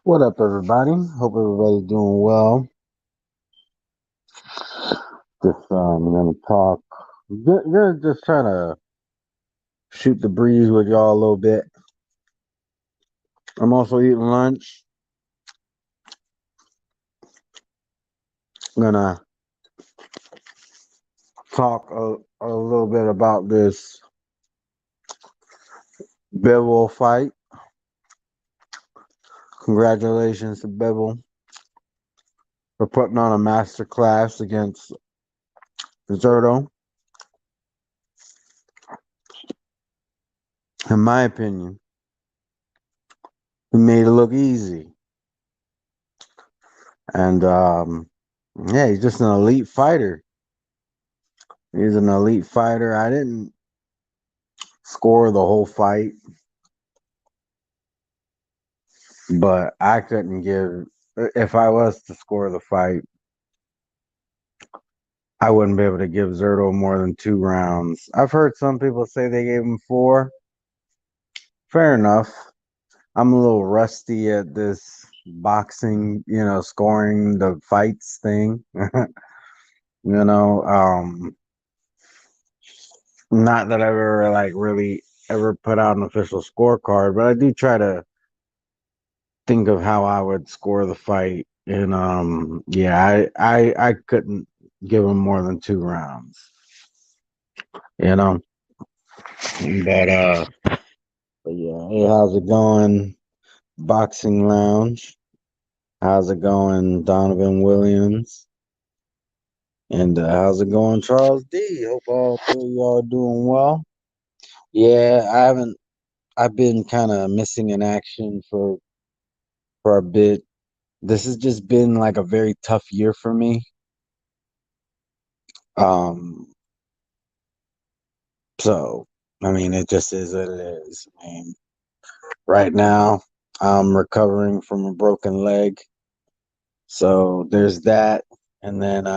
What up, everybody? Hope everybody's doing well. Gonna talk. Gonna just trying to shoot the breeze with y'all a little bit. I'm also eating lunch. Gonna talk a little bit about this Bivol fight. Congratulations to Bivol for putting on a master class against Zerto. In my opinion, he made it look easy, and yeah, he's just an elite fighter. He's an elite fighter. I didn't score the whole fight, but I couldn't give. If I was to score the fight, I wouldn't be able to give Zerto more than 2 rounds. I've heard some people say they gave him 4. Fair enough. I'm a little rusty at this boxing, scoring the fights thing. you know, um, Not that I've ever like really ever put out an official scorecard, but I do try to think of how I would score the fight. And yeah, I couldn't give him more than 2 rounds, you know. But but yeah, hey, how's it going? Boxing Lounge. How's it going, Donovan Williams? And how's it going, Charles D? Hope all three of y'all are doing well. Yeah, I haven't. I've been kind of missing in action for a bit. This has just been like a very tough year for me. Um, so I mean, it just is what it is. I mean, right now I'm recovering from a broken leg, so there's that. And then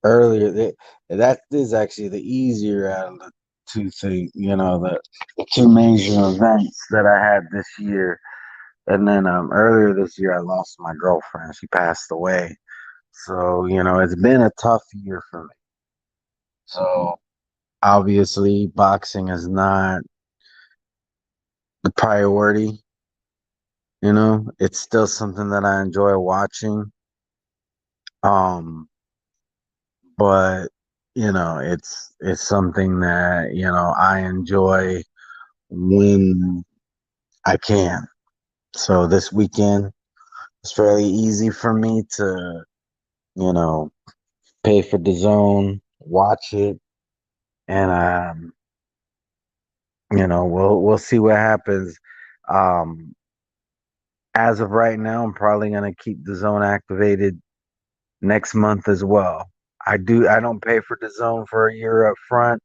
earlier that is actually the easier out of the two things, the two major events that I had this year. And then earlier this year I lost my girlfriend. She passed away. So, it's been a tough year for me. So obviously boxing is not the priority, It's still something that I enjoy watching. Um, but it's something that, I enjoy when I can. So this weekend it's fairly easy for me to, you know, pay for the zone, watch it, and we'll see what happens. Um, as of right now, I'm probably gonna keep the zone activated next month as well. I don't pay for the zone for a year up front.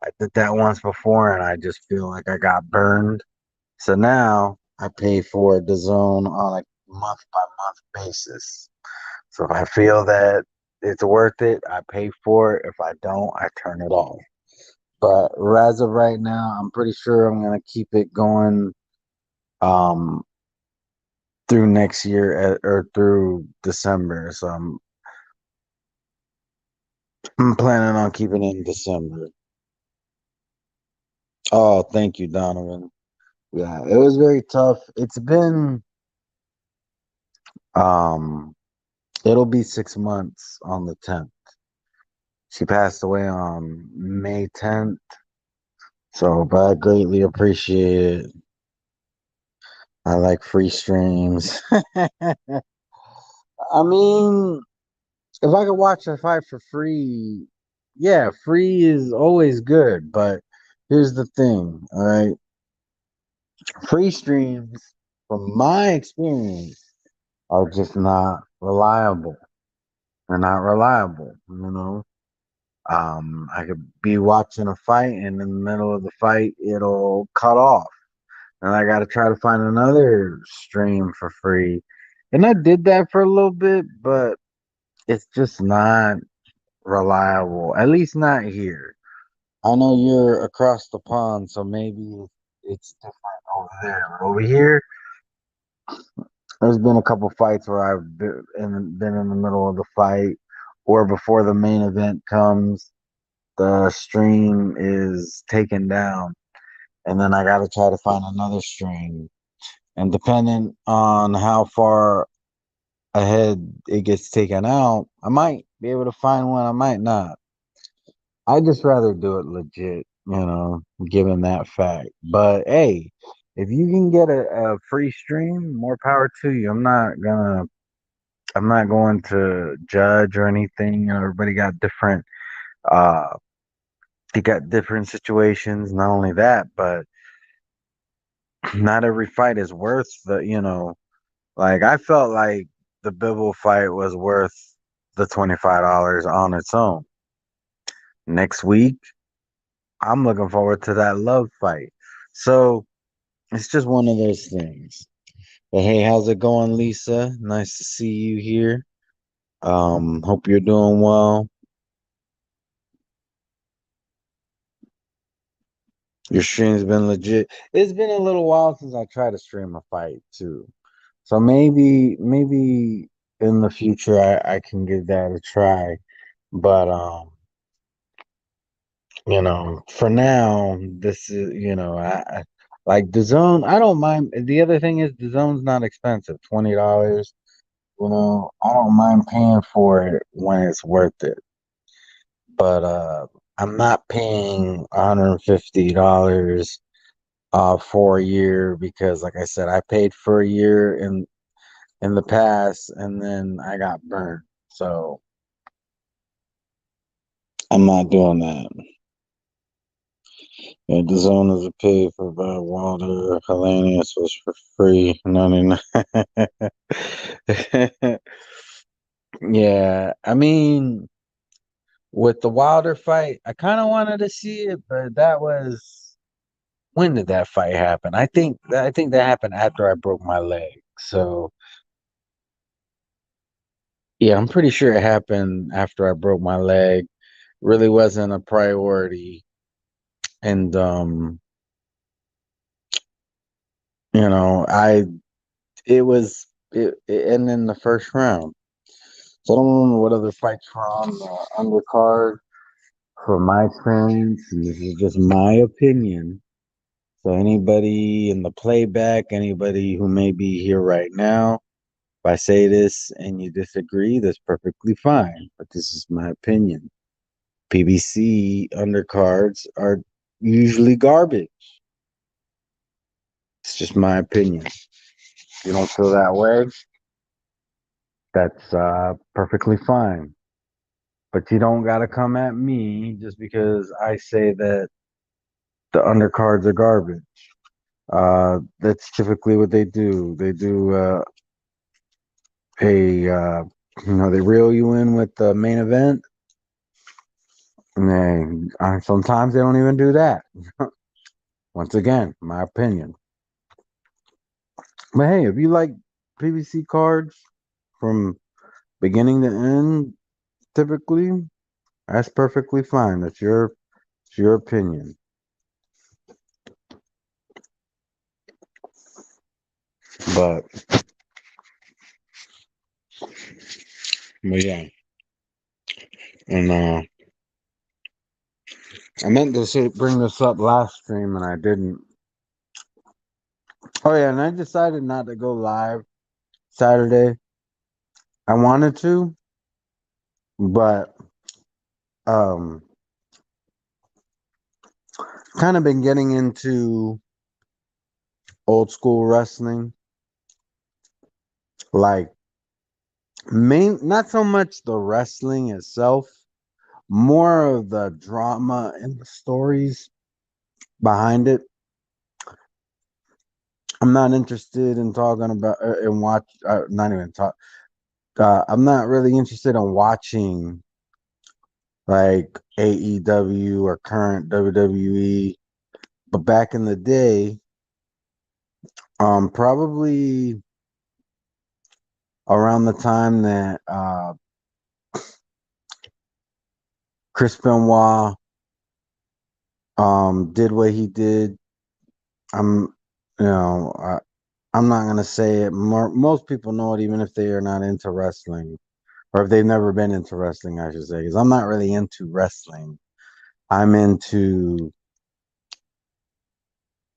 I did that once before and I just feel like I got burned. So now I pay for the zone on a month by month basis. So if I feel that it's worth it, I pay for it. If I don't, I turn it off. But as of right now, I'm pretty sure I'm gonna keep it going um through next year or through December. So I'm planning on keeping it in December. Oh, thank you, Donovan. Yeah, it was very tough. Um it'll be 6 months on the 10th. She passed away on May 10th. So, but I greatly appreciate it. I like free streams. I mean, if I could watch a fight for free, yeah, free is always good. But here's the thing, all right? Free streams, from my experience, are just not reliable. They're not reliable. I could be watching a fight, and in the middle of the fight, it'll cut off, and I got to try to find another stream for free. And I did that for a little bit, but it's just not reliable. At least not here. I know you're across the pond, so maybe it's different over there. But over here, There's been a couple fights where I've been in the middle of the fight, or before the main event comes, the stream is taken down, and then I got to try to find another stream. And depending on how far ahead it gets taken out, I might be able to find one. I might not. I just rather do it legit, given that fact. But hey, if you can get a free stream, more power to you. I'm not going to judge or anything. Everybody got different uh you got different situations. Not only that, but not every fight is worth like I felt like the Bivol fight was worth the $25 on its own. Next week, I'm looking forward to that love fight. So it's just one of those things. But hey, how's it going, Lisa? Nice to see you here. Hope you're doing well. Your stream's been legit. It's been a little while since I tried to stream a fight too. So maybe in the future I can give that a try. But for now, this is, like the zone, I don't mind. The other thing is the zone's not expensive, $20. I don't mind paying for it when it's worth it. But I'm not paying $150 for a year because like I said, I paid for a year in the past and then I got burned. So I'm not doing that. Yeah, the zone is a pay for bad water. Hellenius was for free. 99. Yeah, I mean, with the Wilder fight, I kind of wanted to see it, but that was when did that fight happen? I think that happened after I broke my leg. So yeah, I'm pretty sure it happened after I broke my leg. Really wasn't a priority, and I it was it ended in the first round. So I don't remember what other fights were on the undercard. From my experience, and this is just my opinion. So anybody in the playback, anybody who may be here right now, if I say this and you disagree, that's perfectly fine. But this is my opinion. PBC undercards are usually garbage. It's just my opinion. If you don't feel that way, that's perfectly fine. But you don't got to come at me just because I say that the undercards are garbage. That's typically what they do. They do they reel you in with the main event, and sometimes they don't even do that. Once again, my opinion. But hey, if you like PVC cards from beginning to end, typically, that's perfectly fine. It's your opinion. But yeah, and I meant to bring this up last stream and I didn't. Oh yeah, and I decided not to go live Saturday. I wanted to, but um kind of been getting into old school wrestling, like not so much the wrestling itself, more of the drama and the stories behind it. I'm not interested in talking about and watch not even talk I'm not really interested in watching like AEW or current WWE, but back in the day, probably around the time that Chris Benoit did what he did. I'm, you know, I'm not gonna say it. Most people know it, even if they are not into wrestling, or if they've never been into wrestling, I should say. Because I'm not really into wrestling. I'm into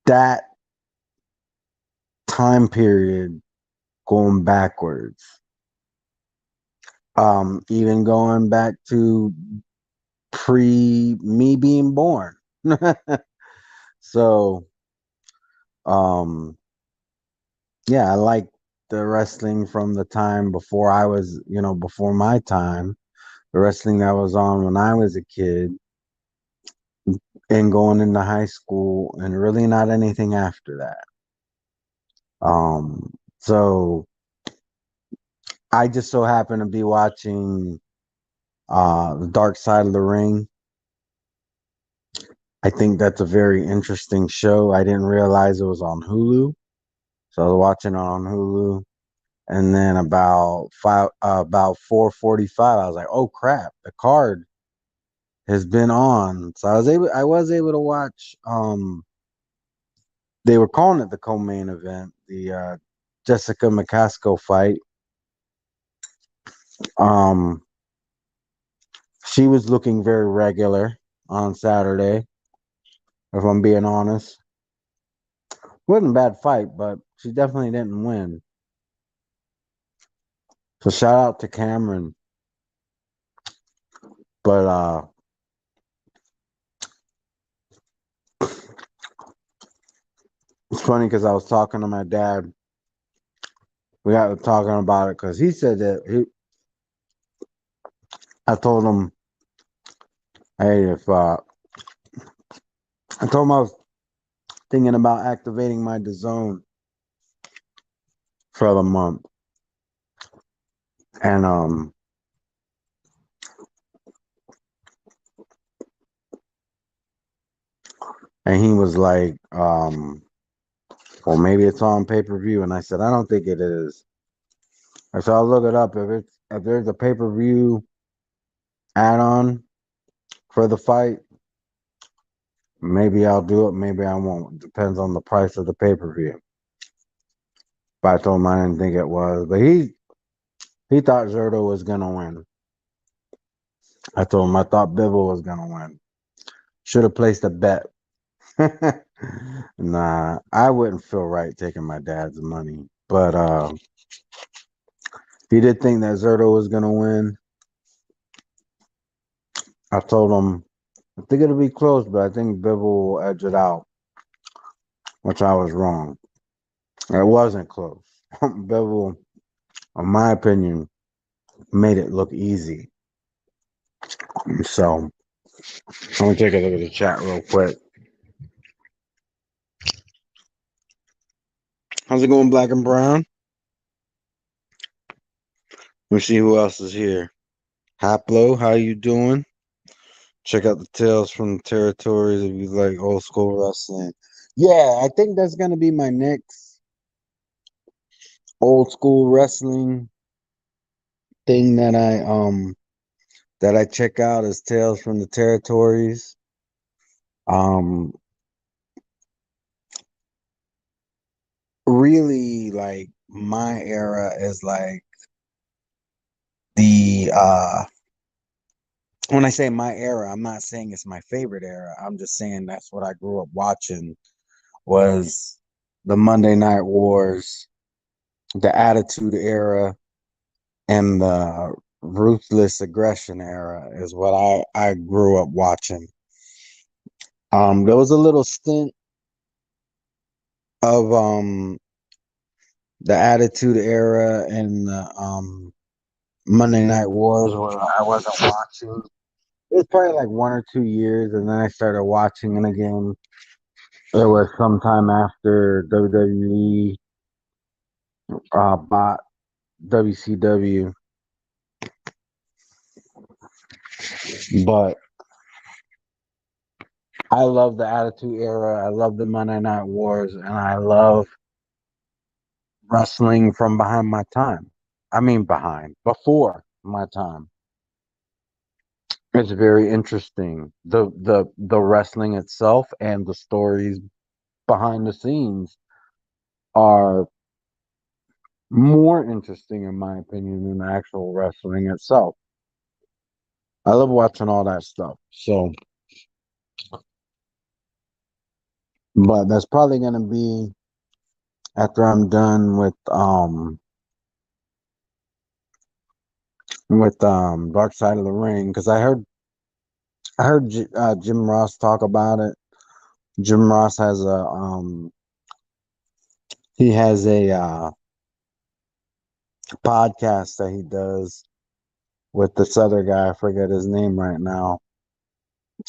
that time period going backwards. Even going back to pre me being born. So, um, yeah, I like the wrestling from the time before I was, before my time, the wrestling that was on when I was a kid and going into high school, and really not anything after that. So I just so happen to be watching The Dark Side of the Ring. I think that's a very interesting show. I didn't realize it was on Hulu. So I was watching it on Hulu. And then about 4:45, I was like, "Oh crap, the card has been on." So I was able to watch. They were calling it the co-main event, the Jessica McCaskill fight. Um, she was looking very regular on Saturday, if I'm being honest. Wasn't a bad fight, but she definitely didn't win. So shout out to Cameron. But it's funny because I was talking to my dad. We got to talking about it because he said that I told him, hey, if I told him I was thinking about activating my DAZN for the month, and he was like, well, maybe it's on pay-per-view, and I said I don't think it is. I said I'll look it up if there's a pay-per-view add-on for the fight. Maybe I'll do it. Maybe I won't. Depends on the price of the pay-per-view. But I told him I didn't think it was. But he thought Zerto was gonna win. I told him I thought Bivol was gonna win. Should have placed a bet. Nah, I wouldn't feel right taking my dad's money. But he did think that Zerto was gonna win. I told him I think it'll be close, but I think Bivol will edge it out, which I was wrong. It wasn't close. Bivol, in my opinion, made it look easy. So let me take a look at the chat real quick. How's it going, Black and Brown? Let's see who else is here. Haplo, how you doing? Check out the Tales from the Territories if you like old school wrestling. Yeah, I think that's gonna be my next old school wrestling thing that I check out is Tales from the Territories. Um Really like my era is like the when I say my era, I'm not saying it's my favorite era. I'm just saying that's what I grew up watching was the Monday Night Wars, the Attitude Era, and the Ruthless Aggression Era is what I grew up watching. There was a little stint of the Attitude Era and the Monday Night Wars where I wasn't watching. It was probably like 1 or 2 years, and then I started watching it again. It was sometime after WWE bought WCW, but I love the Attitude Era. I love the Monday Night Wars, and I love wrestling from behind my time. I mean, before my time. It's very interesting. The wrestling itself and the stories behind the scenes are. more interesting, in my opinion, than the actual wrestling itself. I love watching all that stuff. So, but that's probably going to be after I'm done with Dark Side of the Ring, because I heard Jim Ross talk about it. Jim Ross has a podcast that he does with this other guy. I forget his name right now.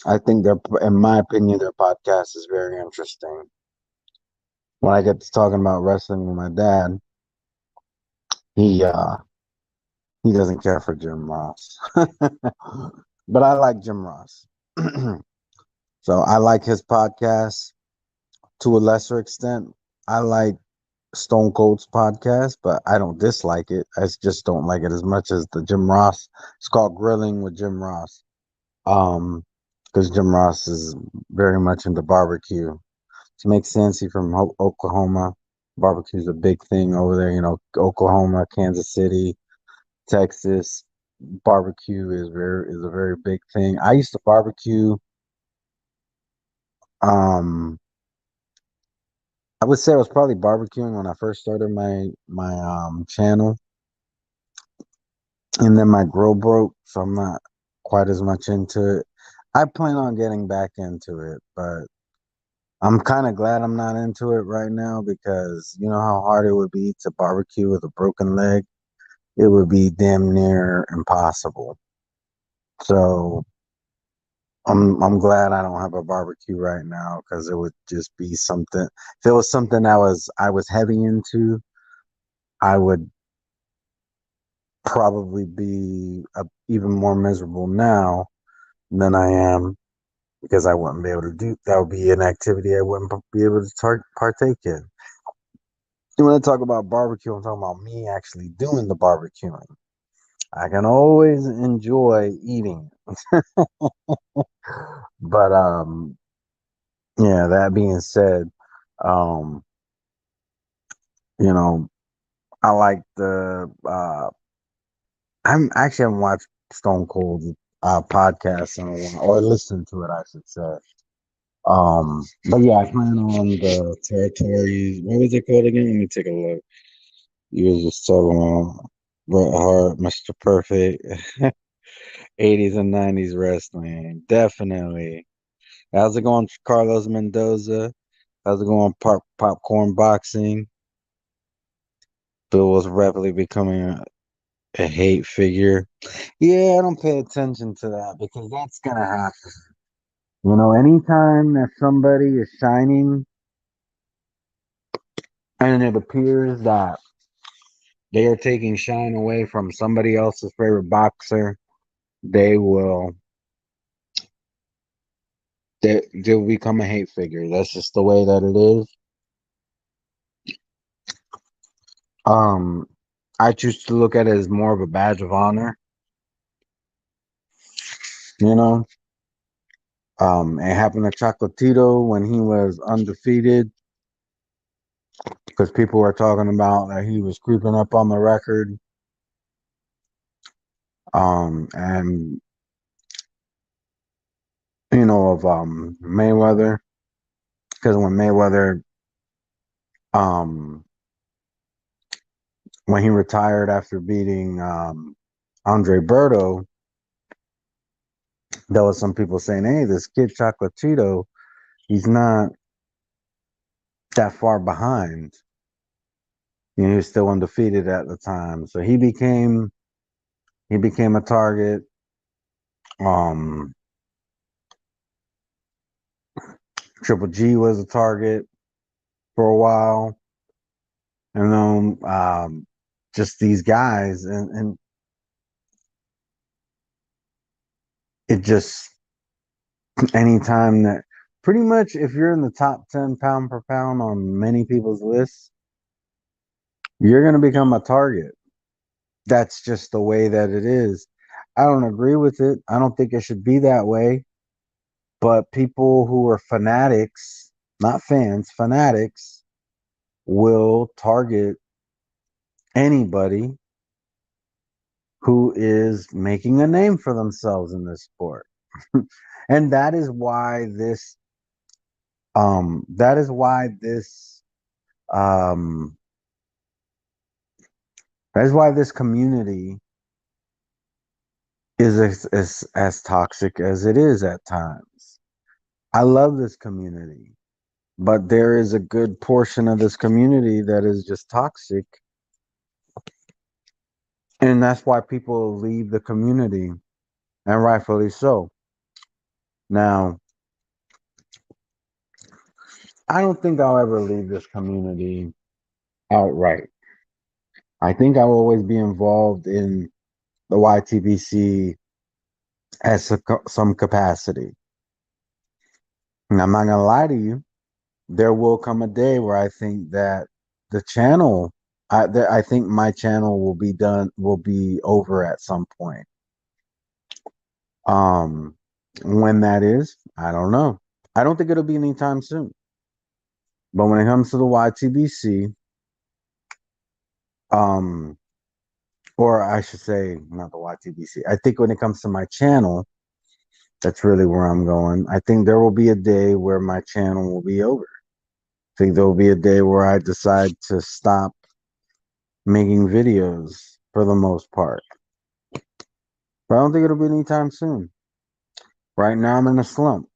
I think in my opinion, their podcast is very interesting. When I get to talking about wrestling with my dad, he uh he doesn't care for Jim Ross. But I like Jim Ross. So I like his podcast to a lesser extent. I like Stone Cold's podcast, but I don't dislike it. I just don't like it as much as the Jim Ross. It's called Grilling with Jim Ross. Um, because Jim Ross is very much into barbecue. To make sense, he's from Oklahoma. Barbecue's a big thing over there. Oklahoma, Kansas City, Texas. Barbecue is a very big thing. I used to barbecue. Um, I would say I was probably barbecuing when I first started my channel, and then my grill broke, so I'm not quite as much into it. I plan on getting back into it, but I'm kind of glad I'm not into it right now because you know how hard it would be to barbecue with a broken leg? It would be damn near impossible. So I'm glad I don't have a barbecue right now because it would just be something. If it was something I was heavy into, I would probably be even more miserable now than I am because I wouldn't be able to do that. Would be an activity I wouldn't be able to partake in. You want to talk about barbecue? I'm talking about me actually doing the barbecuing. I can always enjoy eating, but yeah. That being said, um, you know, I like the. I haven't watched Stone Cold podcast in a while, or listened to it, I should say. But yeah, I plan on the territories. What was it called again? Let me take a look. You was just talking about Bret Hart, Mr. Perfect, 80s and 90s wrestling. Definitely. How's it going, Carlos Mendoza? How's it going, popcorn boxing? Bill was rapidly becoming a hate figure. Yeah, I don't pay attention to that because that's gonna happen. Anytime that somebody is shining and it appears that they are taking shine away from somebody else's favorite boxer, they will they'll become a hate figure. That's just the way that it is. Um, I choose to look at it as more of a badge of honor. You know, it happened to Chocolatito when he was undefeated because people were talking about that he was creeping up on the record. And of Mayweather, because um, when he retired after beating Andre Berto, there was some people saying, "Hey, this kid Chocolatito, he's not that far behind. He was still undefeated at the time, so he became a target." Um, Triple G was a target for a while, and then just these guys, and it just anytime that pretty much if you're in the top 10 pound per pound on many people's lists, you're gonna become a target. That's just the way that it is. I don't agree with it. I don't think it should be that way. But people who are fanatics, not fans, fanatics, will target anybody who is making a name for themselves in this sport. And that is why um that is why this community is as toxic as it is at times. I love this community, but there is a good portion of this community that is just toxic, and that's why people leave the community, and rightfully so. Now, I don't think I'll ever leave this community outright. I think I will always be involved in the YTBC at some capacity. And I'm not gonna lie to you. There will come a day where I think that the channel, I think my channel will be over at some point. Um, when that is, I don't know. I don't think it'll be anytime soon. But when it comes to the YTBC, um, or I should say, not the YTBC. I think when it comes to my channel, that's really where I'm going. I think there will be a day where my channel will be over. I think there will be a day where I decide to stop making videos for the most part. But I don't think it'll be anytime soon. Right now, I'm in a slump.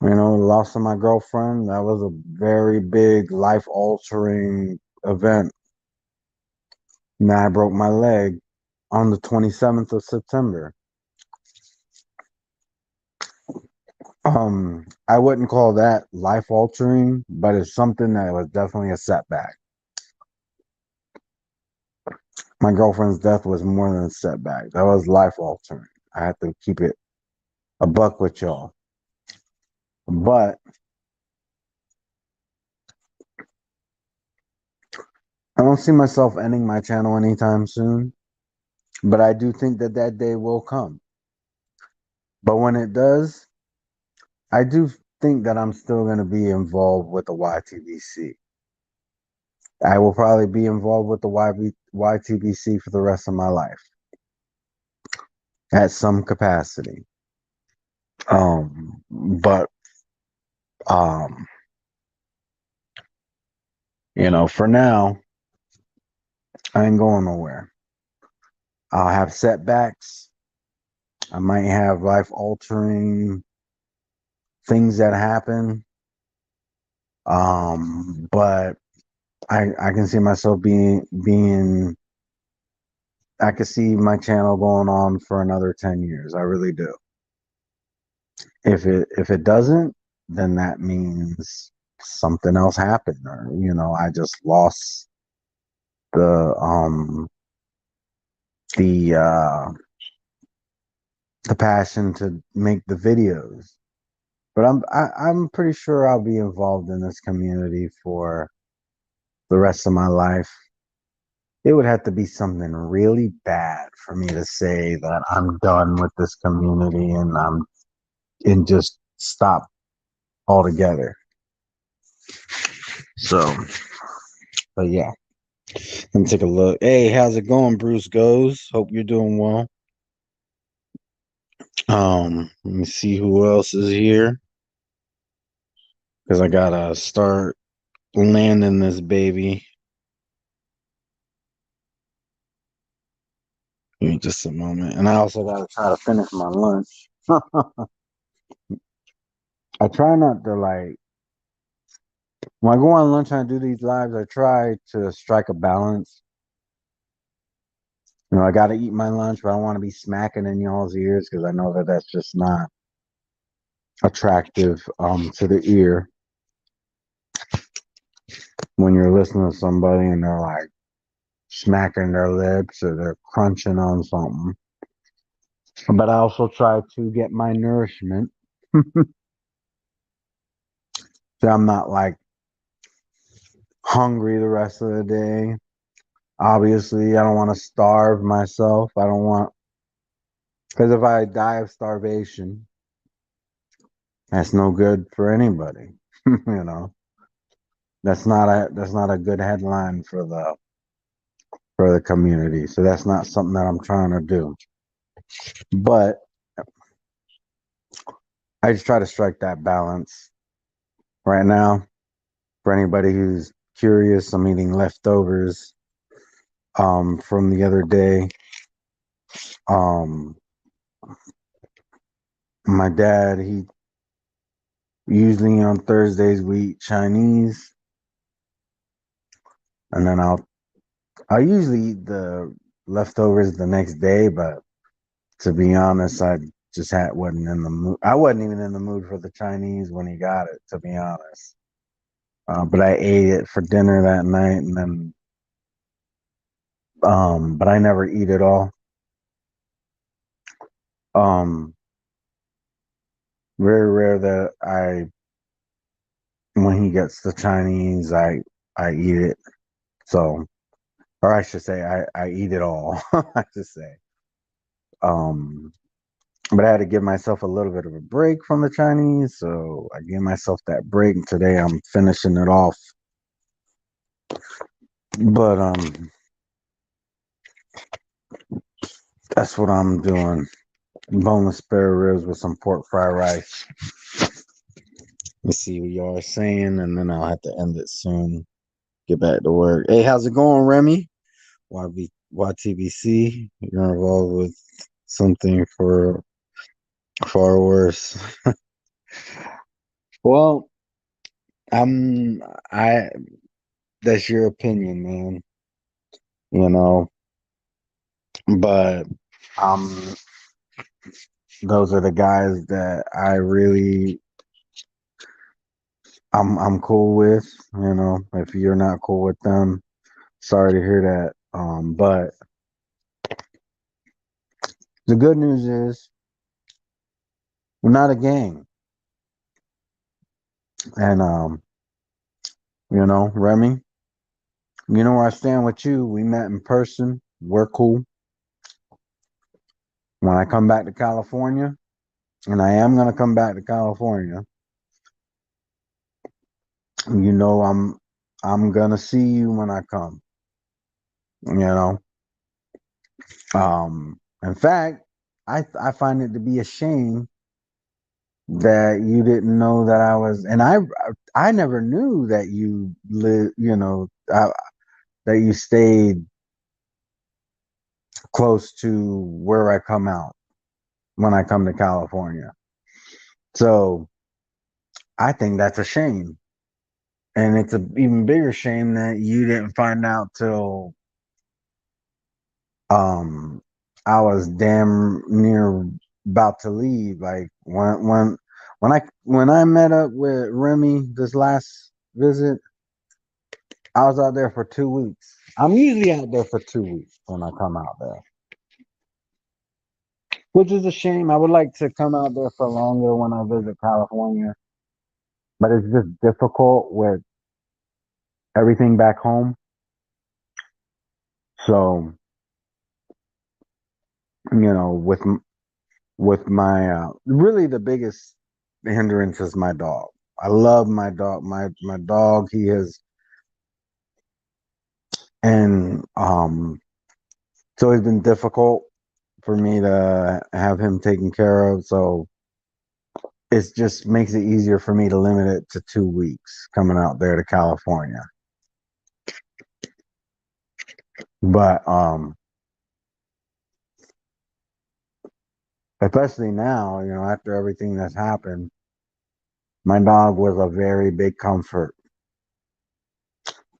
You know, the loss of my girlfriend, that was a very big life altering event. Now I broke my leg on the 27th of September. I wouldn't call that life altering, but it's something that was definitely a setback. My girlfriend's death was more than a setback. That was life altering. I have to keep it a buck with y'all. But I don't see myself ending my channel anytime soon. But I do think that that day will come. But when it does, I do think that I'm still going to be involved with the YTBC. I will probably be involved with the YTBC for the rest of my life at some capacity. But um, for now, I ain't going nowhere. I'll have setbacks. I might have life altering things that happen. But I can see myself being I could see my channel going on for another 10 years. I really do. If it doesn't, then that means something else happened, or I just lost the the uh the passion to make the videos. But I'm pretty sure I'll be involved in this community for the rest of my life. It would have to be something really bad for me to say that I'm done with this community and just stop altogether. So, but yeah, let me take a look. Hey, how's it going, Bruce Goes? Hope you're doing well. Let me see who else is here because I gotta start landing this baby. Give me just a moment, and I also gotta try to finish my lunch. I try not to when I go on lunch and I do these lives. I try to strike a balance. I got to eat my lunch, but I don't want to be smacking in y'all's ears because I know that that's just not attractive to the ear when you're listening to somebody and they're like smacking their lips or they're crunching on something. But I also try to get my nourishment. So I'm not like hungry the rest of the day. Obviously, I don't want to starve myself. I don't want, because if I die of starvation, that's no good for anybody, you know. That's not a good headline for the community. So that's not something that I'm trying to do. But I just try to strike that balance right now. For anybody who's curious, I'm eating leftovers from the other day. Um my dad, he usually on Thursdays we eat Chinese, and then I usually eat the leftovers the next day, but to be honest, I just had wasn't in the mood. I wasn't even in the mood for the Chinese when he got it, to be honest. But I ate it for dinner that night, and then but I never eat it all. Um, Very rare that when he gets the Chinese, I eat it. So, or I should say, I eat it all. I should say. Um, but I had to give myself a little bit of a break from the Chinese, so I gave myself that break. And today I'm finishing it off. But that's what I'm doing. Boneless spare ribs with some pork fried rice. Let's see what y'all are saying, and then I'll have to end it soon. Get back to work. Hey, how's it going, Remy? YTBC? You're involved with something for far worse. Well, I'm I that's your opinion, man. You know, but um those are the guys that I'm cool with. If you're not cool with them, sorry to hear that. But the good news is we're not a gang. And Remy, you know where I stand with you. We met in person. We're cool. When I come back to California, and I am gonna come back to California, I'm gonna see you when I come. You know. In fact, I find it to be a shame that you didn't know that I was, and I never knew that you live, that you stayed close to where I come out when I come to California. So I think that's a shame. And it's an even bigger shame that you didn't find out till um I was damn near about to leave. Like when I met up with Remy this last visit, I was out there for 2 weeks. I'm usually out there for 2 weeks when I come out there, which is a shame. I would like to come out there for longer when I visit California, but it's just difficult with everything back home. So, with my really the biggest hindrance is my dog. I love my dog. My dog, he is, and so it's been difficult for me to have him taken care of. So it just makes it easier for me to limit it to 2 weeks coming out there to California. But especially now, after everything that's happened, my dog was a very big comfort.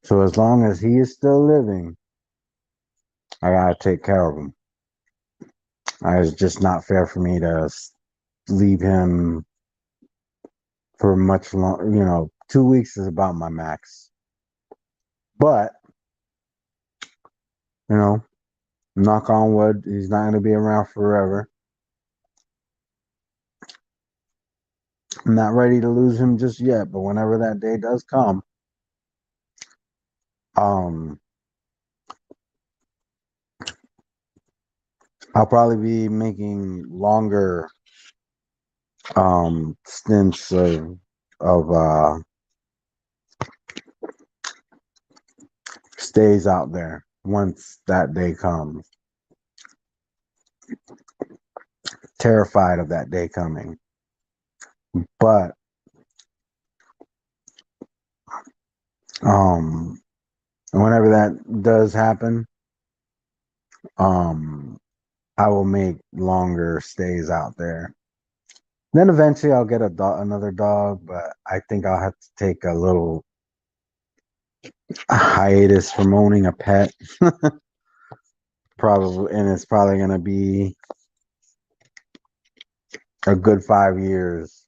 So as long as he is still living, I gotta take care of him. It's just not fair for me to leave him for much long. 2 weeks is about my max. But you know, knock on wood, he's not gonna be around forever. I'm not ready to lose him just yet, but whenever that day does come, um, I'll probably be making longer stints of stays out there once that day comes. Terrified of that day coming. But um whenever that does happen, um I will make longer stays out there. Then eventually I'll get another dog, but I think I'll have to take a little hiatus from owning a pet. Probably, and it's probably gonna be a good 5 years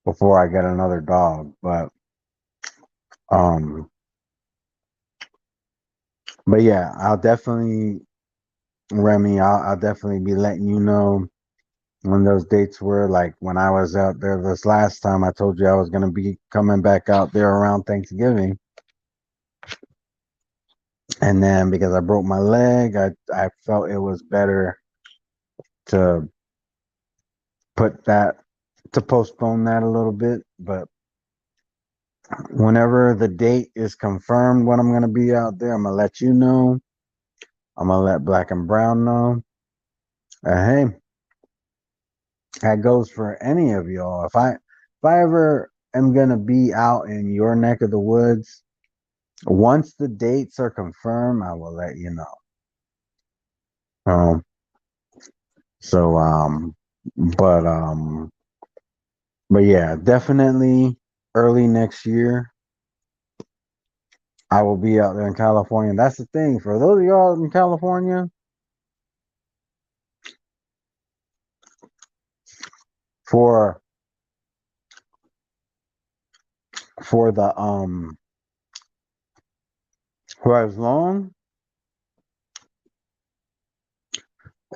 before I get another dog. Um, but yeah, I'll definitely, Remy, I'll definitely be letting you know when those dates were. Like when I was out there this last time, I told you I was gonna be coming back out there around Thanksgiving. And then because I broke my leg, I felt it was better to put that to postpone that a little bit. But whenever the date is confirmed when I'm gonna be out there, I'm gonna let you know. I'm gonna let Black and Brown know. Hey, that goes for any of y'all. If I ever am gonna be out in your neck of the woods, once the dates are confirmed, I will let you know. Um, so but um but yeah, definitely early next year I will be out there in California. That's the thing. For those of y'all in California, for for the for as long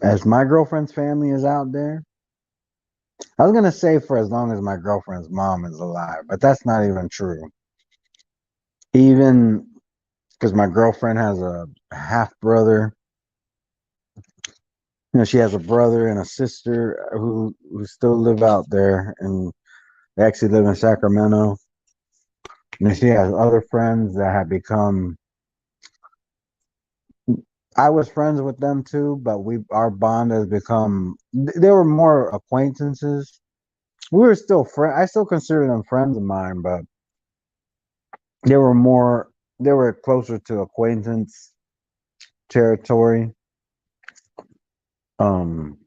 as my girlfriend's family is out there, I was gonna say for as long as my girlfriend's mom is alive, but that's not even true. Even because my girlfriend has a half brother, she has a brother and a sister who still live out there, and they actually live in Sacramento. And then she has other friends that have become. I was friends with them too, but our bond has become. They were more acquaintances. We were still friends. I still consider them friends of mine, but they were more. They were closer to acquaintance territory. Um,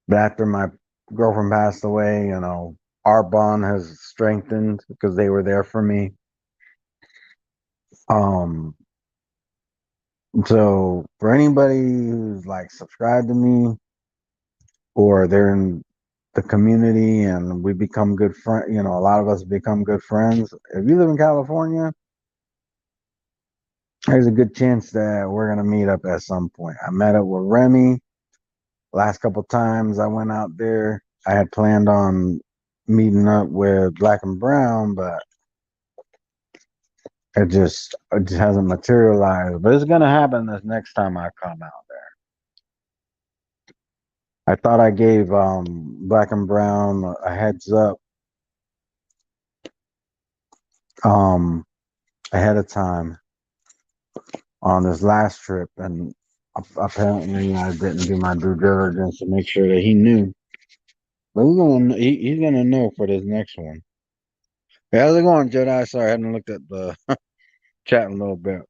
but after my girlfriend passed away, our bond has strengthened because they were there for me. Um, so for anybody who's like subscribed to me or they're in the community and we become good friends, a lot of us become good friends. If you live in California, there's a good chance that we're gonna meet up at some point. I met up with Remy last couple times I went out there. I had planned on meeting up with Black and Brown, but it just hasn't materialized. But it's gonna happen this next time I come out there. I thought I gave Black and Brown a heads up um ahead of time on this last trip, and apparently I didn't do my due diligence to make sure that he knew. But he's gonna know for this next one. Hey, how's it going, Jedi? Sorry, I hadn't looked at the chat in a little bit.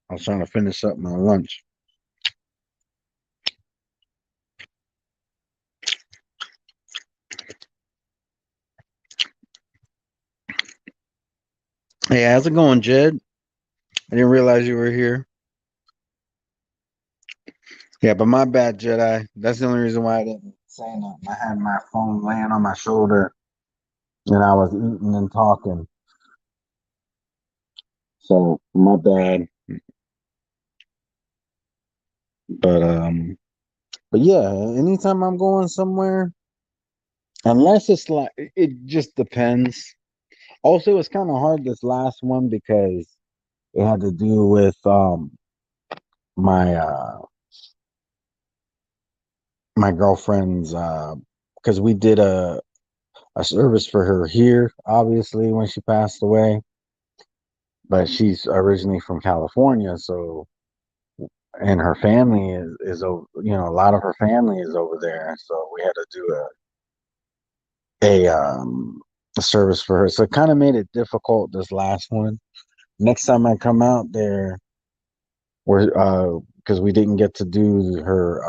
I was trying to finish up my lunch. Hey, how's it going, Jed? I didn't realize you were here. Yeah, but my bad, Jedi. That's the only reason why I didn't say nothing. I had my phone laying on my shoulder and I was eating and talking. So my bad. But but yeah, anytime I'm going somewhere, unless it's like it just depends. Also, it's kind of hard this last one because it had to do with my my girlfriend's because we did a service for her here, obviously, when she passed away. but she's originally from California, so and her family is over, a lot of her family is over there, so we had to do a service for her. So it kind of made it difficult this last one. Next time I come out there, we're because we didn't get to do her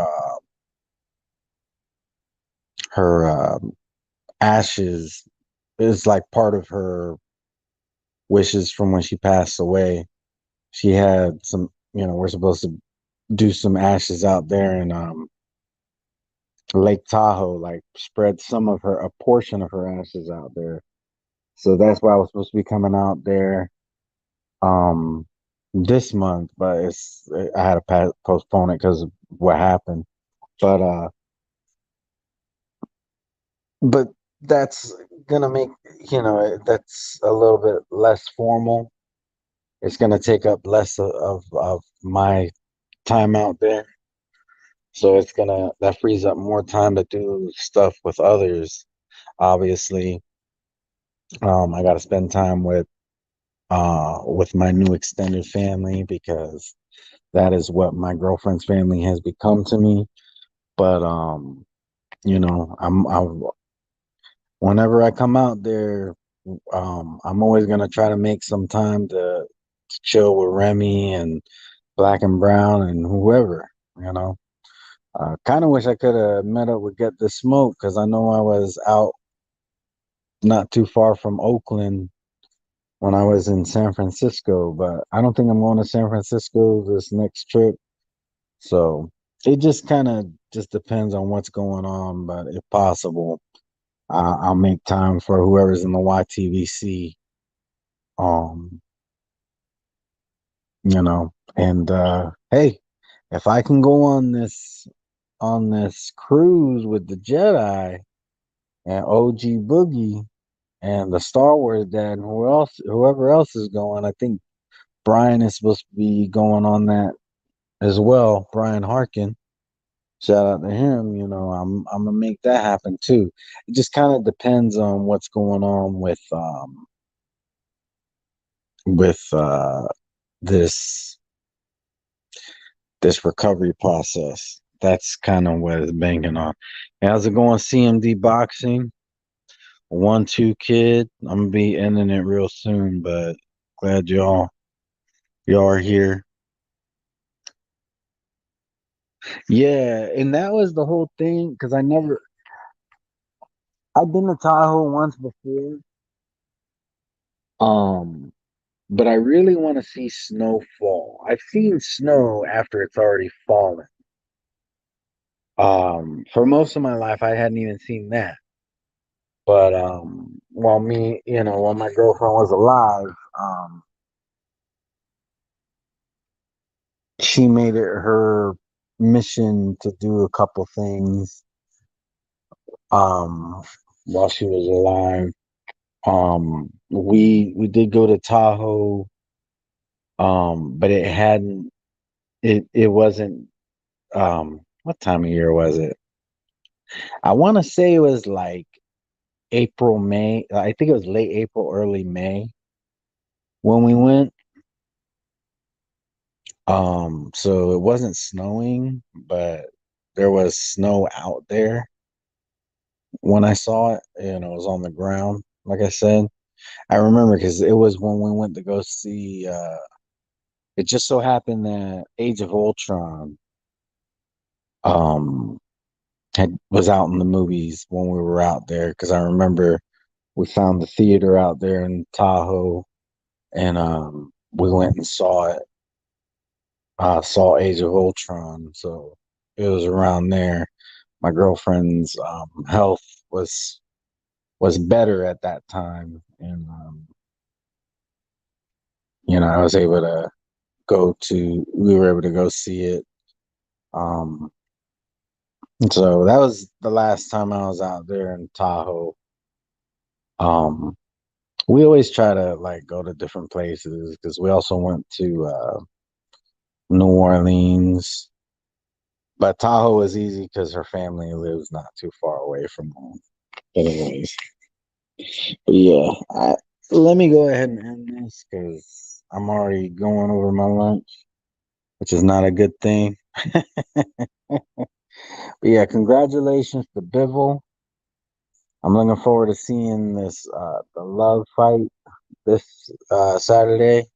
ashes. Is like part of her wishes from when she passed away. She had some, we're supposed to do some ashes out there in Lake Tahoe, like spread some of her, a portion of her ashes out there. So that's why I was supposed to be coming out there um this month, but I had to postpone it because of what happened. But but that's gonna make, that's a little bit less formal. It's gonna take up less of my time out there. So that frees up more time to do stuff with others. Obviously, I got to spend time with my new extended family because that is what my girlfriend's family has become to me. But I'm whenever I come out there, I'm always gonna try to make some time to chill with Remy and Black and Brown and whoever. You know, kind of wish I could have met up with Get the Smoke because I know I was out not too far from Oakland when I was in San Francisco, but I don't think I'm going to San Francisco this next trip. So it just kind of just depends on what's going on, but if possible, I'll make time for whoever's in the YTVC. Um, and hey, if I can go on this cruise with the Jedi and OG Boogie and the Star Wars dad and whoever else is going, I think Brian is supposed to be going on that as well. Brian Harkin. Shout out to him. I'm gonna make that happen too. It just kind of depends on what's going on with this this recovery process. That's kind of what it's banking on. How's it going? CMD boxing, 1-2 kid. I'm gonna be ending it real soon, but glad y'all are here. Yeah, and that was the whole thing because I've been to Tahoe once before. Um, but I really want to see snow fall. I've seen snow after it's already fallen. For most of my life, I hadn't even seen that. But while my girlfriend was alive, she made it her mission to do a couple things um while she was alive. We did go to Tahoe, but it wasn't what time of year was it? I want to say it was like April, May. I think it was late April, early May when we went. So it wasn't snowing, but there was snow out there when I saw it, and it was on the ground. Like I said, I remember because it was when we went to go see. It just so happened that Age of Ultron um was out in the movies when we were out there because I remember we found the theater out there in Tahoe and we went and saw Age of Ultron. So it was around there. My girlfriend's health was better at that time, and I was able to we were able to go see it. Um, so that was the last time I was out there in Tahoe. Um, we always try to like go to different places because we also went to New Orleans. But Tahoe is easy because her family lives not too far away from home. Anyways, but yeah, let me go ahead and end this because I'm already going over my lunch, which is not a good thing. But yeah, congratulations to Bivol. I'm looking forward to seeing this the love fight this Saturday.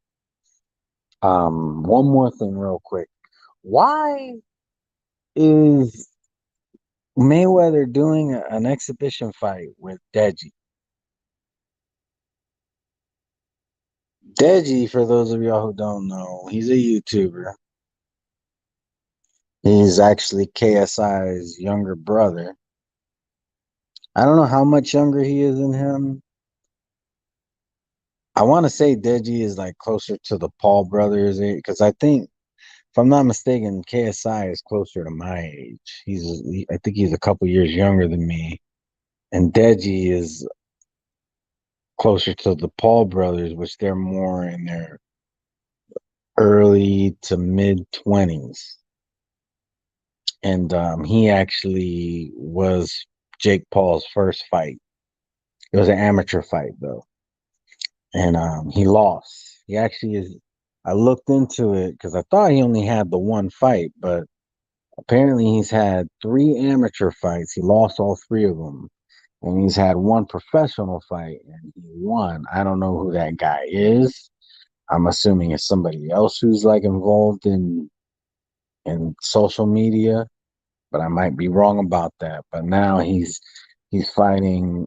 One more thing, real quick. Why is Mayweather doing an exhibition fight with Deji? Deji, for those of y'all who don't know, he's a YouTuber. He's actually KSI's younger brother. I don't know how much younger he is than him. I want to say Deji is like closer to the Paul brothers because I think, if I'm not mistaken, KSI is closer to my age. I think he's a couple years younger than me, and Deji is closer to the Paul brothers, which they're more in their early to mid 20s. And he actually was Jake Paul's first fight. It was an amateur fight though, and he lost. He actually is. I looked into it because I thought he only had the one fight, but apparently he's had three amateur fights. He lost all three of them, and he's had one professional fight and he won. I don't know who that guy is. I'm assuming it's somebody else who's like involved in social media, but I might be wrong about that. But now he's fighting.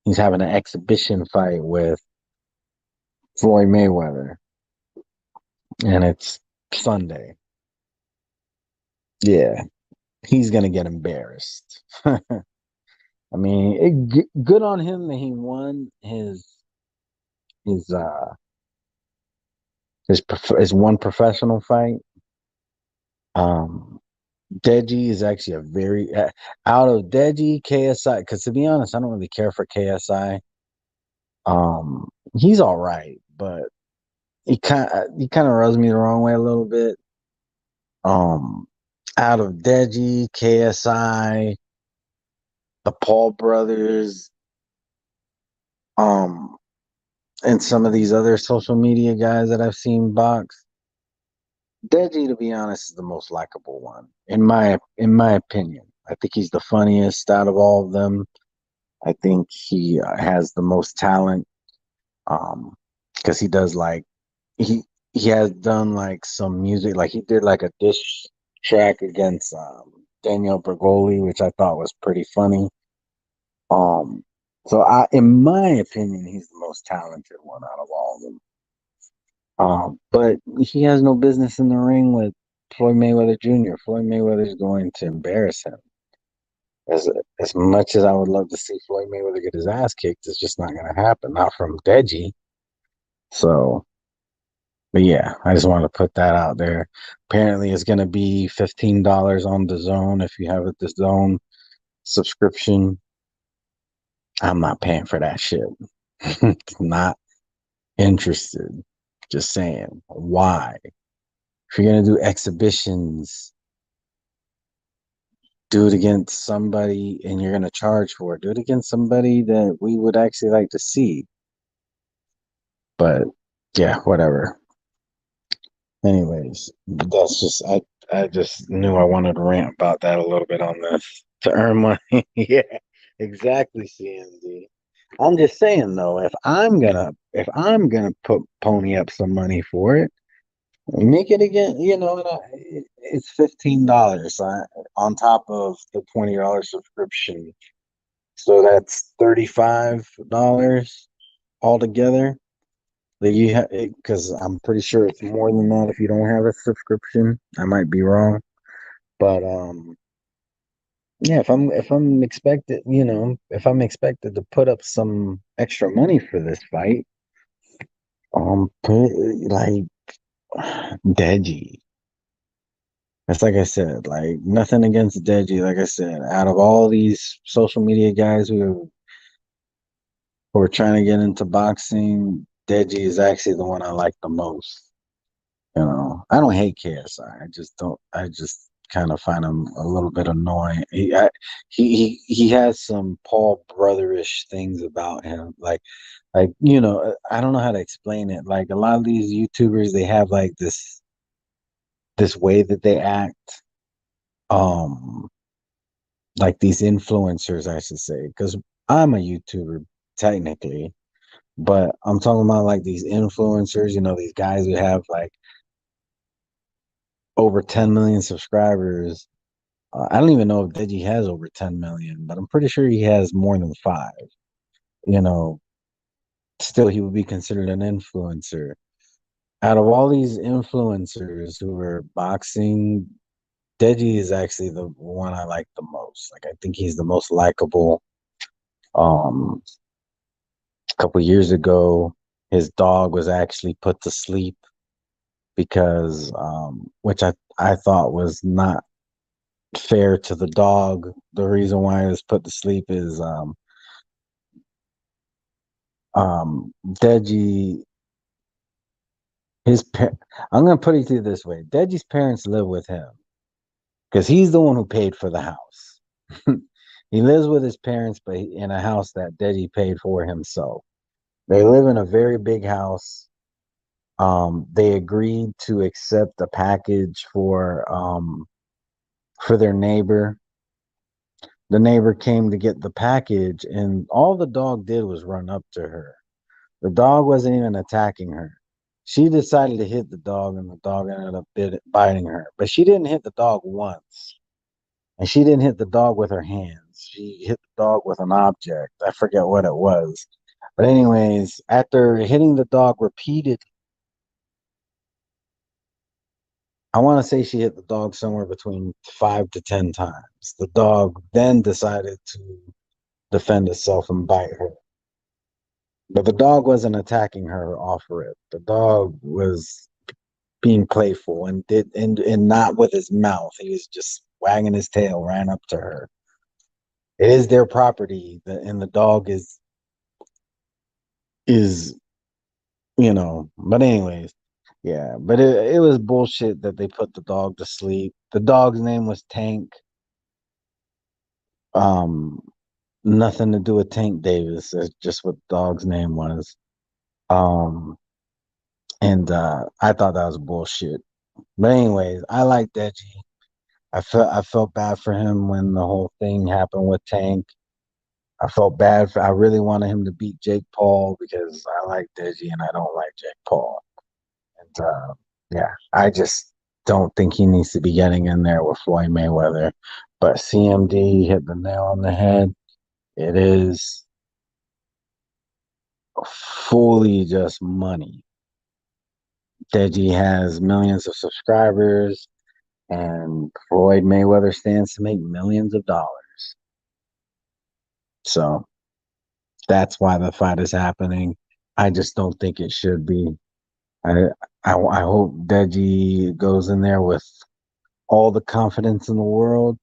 He's having an exhibition fight with Floyd Mayweather, and it's Sunday. Yeah, he's gonna get embarrassed. I mean, good on him that he won his his one professional fight. Um, Deji is actually a very out of Deji KSI. Because to be honest, I don't really care for KSI. He's all right, but he kind of rubs me the wrong way a little bit. Um, Out of Deji, KSI, the Paul brothers, um, and some of these other social media guys that I've seen box, Deji, to be honest, is the most likable one in my opinion. I think he's the funniest out of all of them. I think he has the most talent. Um, because he does like he he has done like some music, like he did like a diss track against Daniel Bergoli, which I thought was pretty funny. Um, so in my opinion, he's the most talented one out of all of them. But he has no business in the ring with Floyd Mayweather Jr. Floyd Mayweather is going to embarrass him. As as much as I would love to see Floyd Mayweather get his ass kicked, it's just not going to happen. Not from Deji. So, but yeah, I just wanted to put that out there. Apparently, it's going to be $15 on the Zone if you have the Zone subscription. I'm not paying for that shit. Not interested. Just saying. Why? If you're gonna do exhibitions, do it against somebody and you're gonna charge for it. Do it against somebody that we would actually like to see. But yeah, whatever. Anyways, that's just I just knew I wanted to rant about that a little bit on this to earn money. Yeah, exactly, CND. I'm just saying though, if I'm gonna put pony up some money for it, make it again. It's $15 on top of the $20 subscription, so that's $35 altogether. That you have, because I'm pretty sure it's more than that if you don't have a subscription. I might be wrong, but yeah. If I'm expected to put up some extra money for this fight, put like Deji. That's like I said, like nothing against Deji. Like I said, out of all these social media guys who are trying to get into boxing, Deji is actually the one I like the most. I don't hate KSI. I just don't. I just kind of find him a little bit annoying. He has some Paul brotherish things about him, like I don't know how to explain it. Like a lot of these YouTubers, they have like this way that they act. Um, like these influencers, I should say, because I'm a YouTuber technically, but I'm talking about like these influencers, these guys who have like over 10 million subscribers. I don't even know if Deji has over 10 million, but I'm pretty sure he has more than five. You know, Still, he would be considered an influencer. Out of all these influencers who are boxing, Deji is actually the one I like the most. Like, I think he's the most likable. Um, a couple years ago, his dog was actually put to sleep because, which I thought was not fair to the dog. The reason why it was put to sleep is Deji, his I'm gonna put it to you this way: Deji's parents live with him because he's the one who paid for the house. He lives with his parents, but in a house that Deji paid for himself. They live in a very big house. They agreed to accept a package for their neighbor. The neighbor came to get the package, and all the dog did was run up to her. The dog wasn't even attacking her. She decided to hit the dog, and the dog ended up biting her. But she didn't hit the dog once, and she didn't hit the dog with her hands. She hit the dog with an object. I forget what it was. But anyways, after hitting the dog repeatedly, I want to say she hit the dog somewhere between 5 to 10 times. The dog then decided to defend itself and bite her. But the dog wasn't attacking her off rip. The dog was being playful and and not with his mouth. He was just wagging his tail, ran up to her. It is their property, and the dog is But anyways, yeah. But it was bullshit that they put the dog to sleep. The dog's name was Tank. Um, Nothing to do with Tank Davis. That's just what the dog's name was. Um, and I thought that was bullshit. But anyways, I like Deji. I felt bad for him when the whole thing happened with Tank. I really wanted him to beat Jake Paul because I like Deji and I don't like Jake Paul. And yeah, I just don't think he needs to be getting in there with Floyd Mayweather. But CMD hit the nail on the head. It is fully just money. Deji has millions of subscribers, and Floyd Mayweather stands to make millions of dollars. So that's why the fight is happening. I just don't think it should be. I I hope Deji goes in there with all the confidence in the world.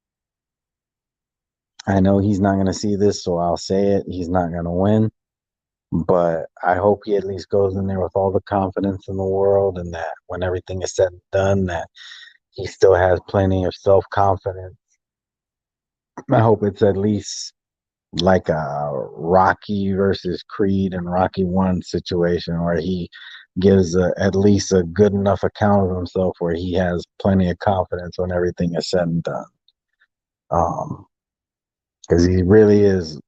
I know he's not going to see this, so I'll say it. He's not going to win, but I hope he at least goes in there with all the confidence in the world, and that when everything is said and done, that he still has plenty of self-confidence. I hope it's at least like a Rocky versus Creed and Rocky One situation where he gives at least a good enough account of himself where he has plenty of confidence when everything is said and done. Because he really is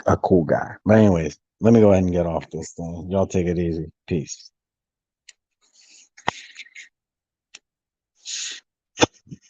a cool guy. But anyways, let me go ahead and get off this thing. Y'all take it easy. Peace.